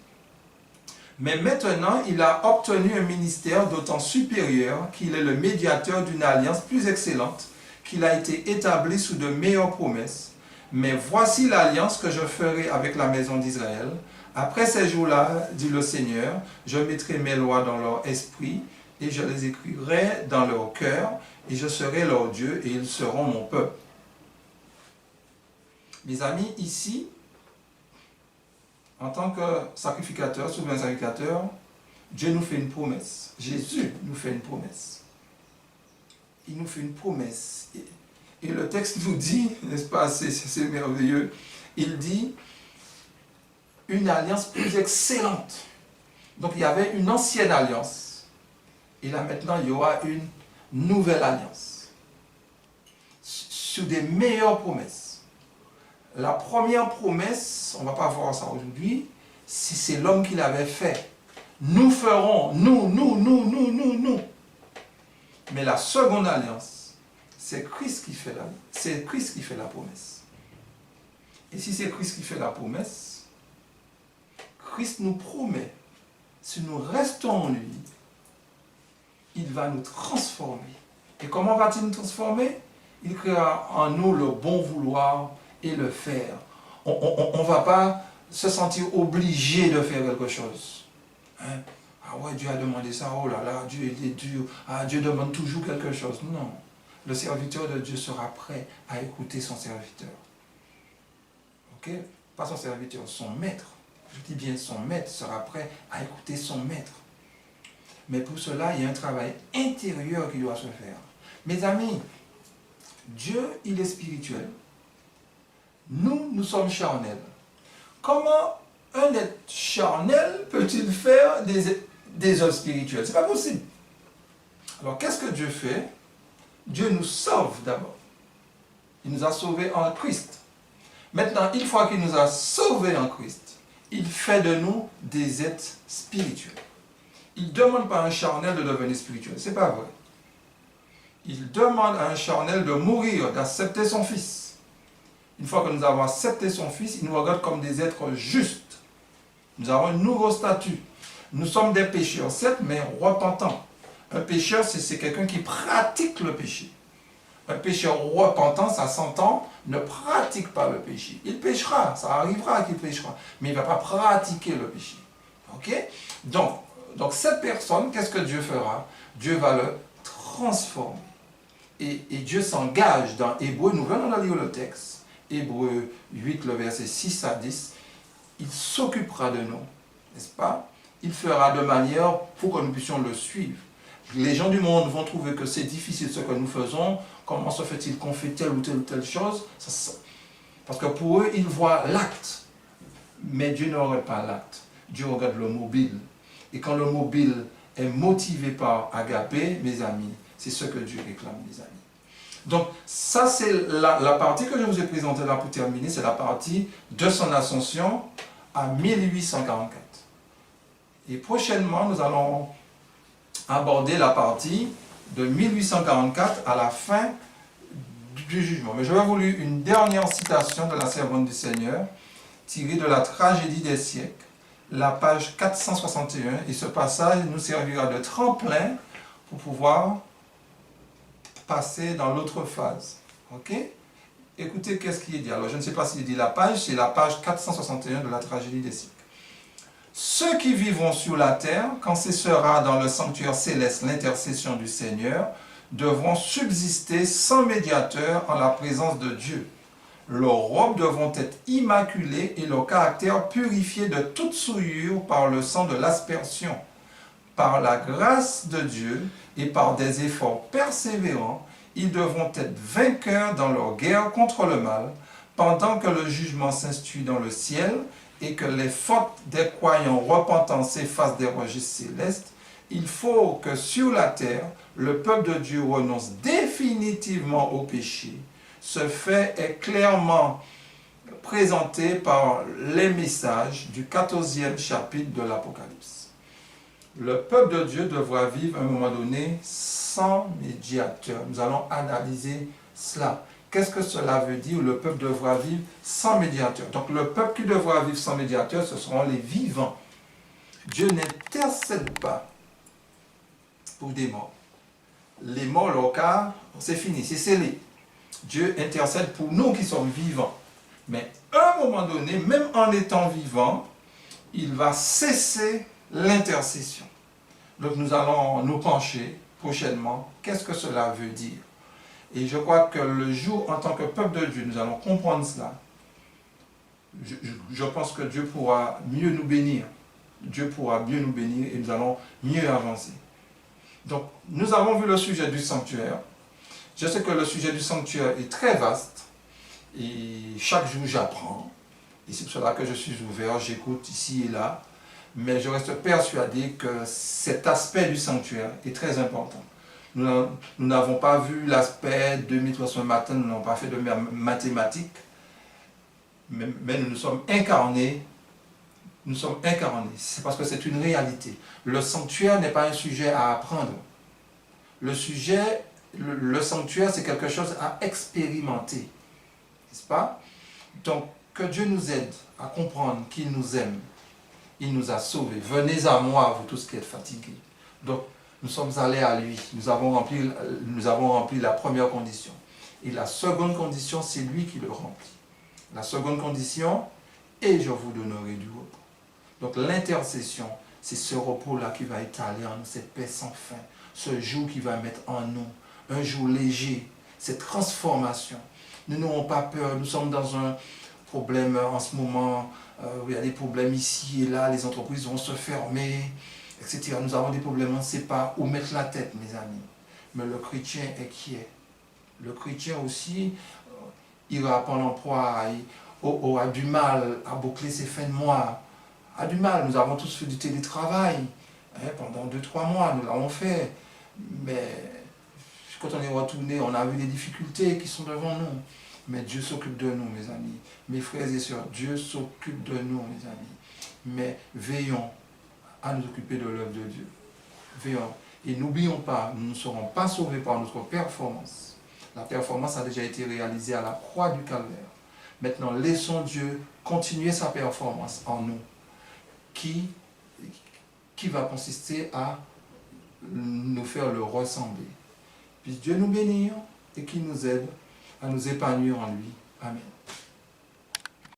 Mais maintenant, il a obtenu un ministère d'autant supérieur qu'il est le médiateur d'une alliance plus excellente, qu'il a été établi sous de meilleures promesses. Mais voici l'alliance que je ferai avec la maison d'Israël. Après ces jours-là, dit le Seigneur, je mettrai mes lois dans leur esprit et je les écrirai dans leur cœur et je serai leur Dieu et ils seront mon peuple. Mes amis, ici, en tant que sacrificateur, souverain sacrificateur, Dieu nous fait une promesse. Jésus nous fait une promesse. Il nous fait une promesse. Et le texte nous dit, n'est-ce pas, c'est merveilleux, il dit une alliance plus excellente. Donc il y avait une ancienne alliance. Et là maintenant, il y aura une nouvelle alliance. Sur des meilleures promesses. La première promesse, on ne va pas voir ça aujourd'hui, c'est l'homme qui l'avait fait. Nous ferons, nous. Mais la seconde alliance, c'est Christ qui fait la promesse. Et si c'est Christ qui fait la promesse, Christ nous promet, si nous restons en lui, il va nous transformer. Et comment va-t-il nous transformer? Il créera en nous le bon vouloir et le faire. On ne va pas se sentir obligé de faire quelque chose. Hein? Ah ouais, Dieu a demandé ça, oh là là, Dieu il est dur, ah, Dieu demande toujours quelque chose. Non, le serviteur de Dieu sera prêt à écouter son serviteur. Ok? Pas son serviteur, son maître. Je dis bien son maître sera prêt à écouter son maître. Mais pour cela, il y a un travail intérieur qui doit se faire. Mes amis, Dieu, il est spirituel. Nous sommes charnels. Comment un être charnel peut-il faire des œuvres spirituelles? Ce n'est pas possible. Alors, qu'est-ce que Dieu fait? Dieu nous sauve d'abord. Il nous a sauvés en Christ. Maintenant, une fois qu'il nous a sauvés en Christ, il fait de nous des êtres spirituels. Il ne demande pas à un charnel de devenir spirituel. Ce n'est pas vrai. il demande à un charnel de mourir, d'accepter son Fils. Une fois que nous avons accepté son Fils, il nous regarde comme des êtres justes. Nous avons un nouveau statut. Nous sommes des pécheurs, certes, mais repentants. Un pécheur, c'est quelqu'un qui pratique le péché. Un pécheur repentant, ça s'entend, ne pratique pas le péché. Il péchera, ça arrivera qu'il péchera, mais il ne va pas pratiquer le péché. Ok? Donc cette personne, qu'est-ce que Dieu fera? Dieu va le transformer. Et Dieu s'engage dans Hébreu, nous venons de lire le texte, Hébreu 8, le verset 6 à 10, il s'occupera de nous, n'est-ce pas? Il fera de manière pour que nous puissions le suivre. Les gens du monde vont trouver que c'est difficile ce que nous faisons. Comment se fait-il qu'on fait telle ou telle chose? Parce que pour eux, ils voient l'acte. Mais Dieu n'aurait pas l'acte. Dieu regarde le mobile. Et quand le mobile est motivé par agapé, mes amis, c'est ce que Dieu réclame, mes amis. Donc, ça, c'est la partie que je vous ai présentée là pour terminer. C'est la partie de son ascension à 1844. Et prochainement, nous allons aborder la partie de 1844 à la fin du jugement. Mais je vais vous lire une dernière citation de la servante du Seigneur, tirée de la tragédie des siècles, la page 461, et ce passage nous servira de tremplin pour pouvoir passer dans l'autre phase. Ok? Écoutez qu'est-ce qui est dit. Alors je ne sais pas s'il dit la page, c'est la page 461 de la tragédie des siècles. Ceux qui vivront sur la terre, quand cessera dans le sanctuaire céleste l'intercession du Seigneur, devront subsister sans médiateur en la présence de Dieu. Leurs robes devront être immaculées et leur caractère purifié de toute souillure par le sang de l'aspersion. Par la grâce de Dieu et par des efforts persévérants, ils devront être vainqueurs dans leur guerre contre le mal, pendant que le jugement s'institue dans le ciel et que les fautes des croyants repentants s'effacent des registres célestes. Il faut que sur la terre, le peuple de Dieu renonce définitivement au péché. Ce fait est clairement présenté par les messages du 14e chapitre de l'Apocalypse. Le peuple de Dieu devra vivre à un moment donné sans médiateur. Nous allons analyser cela. Qu'est-ce que cela veut dire? Le peuple devra vivre sans médiateur. Donc le peuple qui devra vivre sans médiateur, ce seront les vivants. Dieu n'intercède pas pour des morts. Les morts, leur cas, c'est fini, c'est scellé. Dieu intercède pour nous qui sommes vivants. Mais à un moment donné, même en étant vivant, il va cesser l'intercession. Donc nous allons nous pencher prochainement. Qu'est-ce que cela veut dire? Et je crois que le jour, en tant que peuple de Dieu, nous allons comprendre cela. Je pense que Dieu pourra mieux nous bénir. Dieu pourra mieux nous bénir et nous allons mieux avancer. Donc, nous avons vu le sujet du sanctuaire. Je sais que le sujet du sanctuaire est très vaste. Et chaque jour, j'apprends. Et c'est pour cela que je suis ouvert, j'écoute ici et là. Mais je reste persuadé que cet aspect du sanctuaire est très important. Nous n'avons pas vu l'aspect 2300 matin, nous n'avons pas fait de mathématiques, mais nous nous sommes incarnés. Nous sommes incarnés. C'est parce que c'est une réalité. Le sanctuaire n'est pas un sujet à apprendre. Le sanctuaire, c'est quelque chose à expérimenter. N'est-ce pas? Donc, que Dieu nous aide à comprendre qu'il nous aime. Il nous a sauvés. Venez à moi, vous tous qui êtes fatigués. Donc, nous sommes allés à lui. Nous avons rempli la première condition. Et la seconde condition, c'est lui qui le remplit. La seconde condition, et je vous donnerai du repos. Donc l'intercession, c'est ce repos-là qui va étaler en nous, cette paix sans fin, ce jour qui va mettre en nous, un jour léger, cette transformation. Nous n'aurons pas peur, nous sommes dans un problème en ce moment, il y a des problèmes ici et là, les entreprises vont se fermer, etc. Nous avons des problèmes, on ne sait pas où mettre la tête, mes amis. Mais le chrétien est qui est. Le chrétien aussi ira pendant l'emploi, aura du mal à boucler ses fins de mois, a du mal. Nous avons tous fait du télétravail pendant 2-3 mois, nous l'avons fait. Mais quand on est retourné, on a vu les difficultés qui sont devant nous. Mais Dieu s'occupe de nous, mes amis. Mes frères et sœurs, Dieu s'occupe de nous, mes amis. Mais veillons à nous occuper de l'œuvre de Dieu. Veillons. Et n'oublions pas, nous ne serons pas sauvés par notre performance. La performance a déjà été réalisée à la croix du Calvaire. Maintenant, laissons Dieu continuer sa performance en nous, qui va consister à nous faire le ressembler. Puis Dieu nous bénisse et qu'il nous aide à nous épanouir en lui. Amen.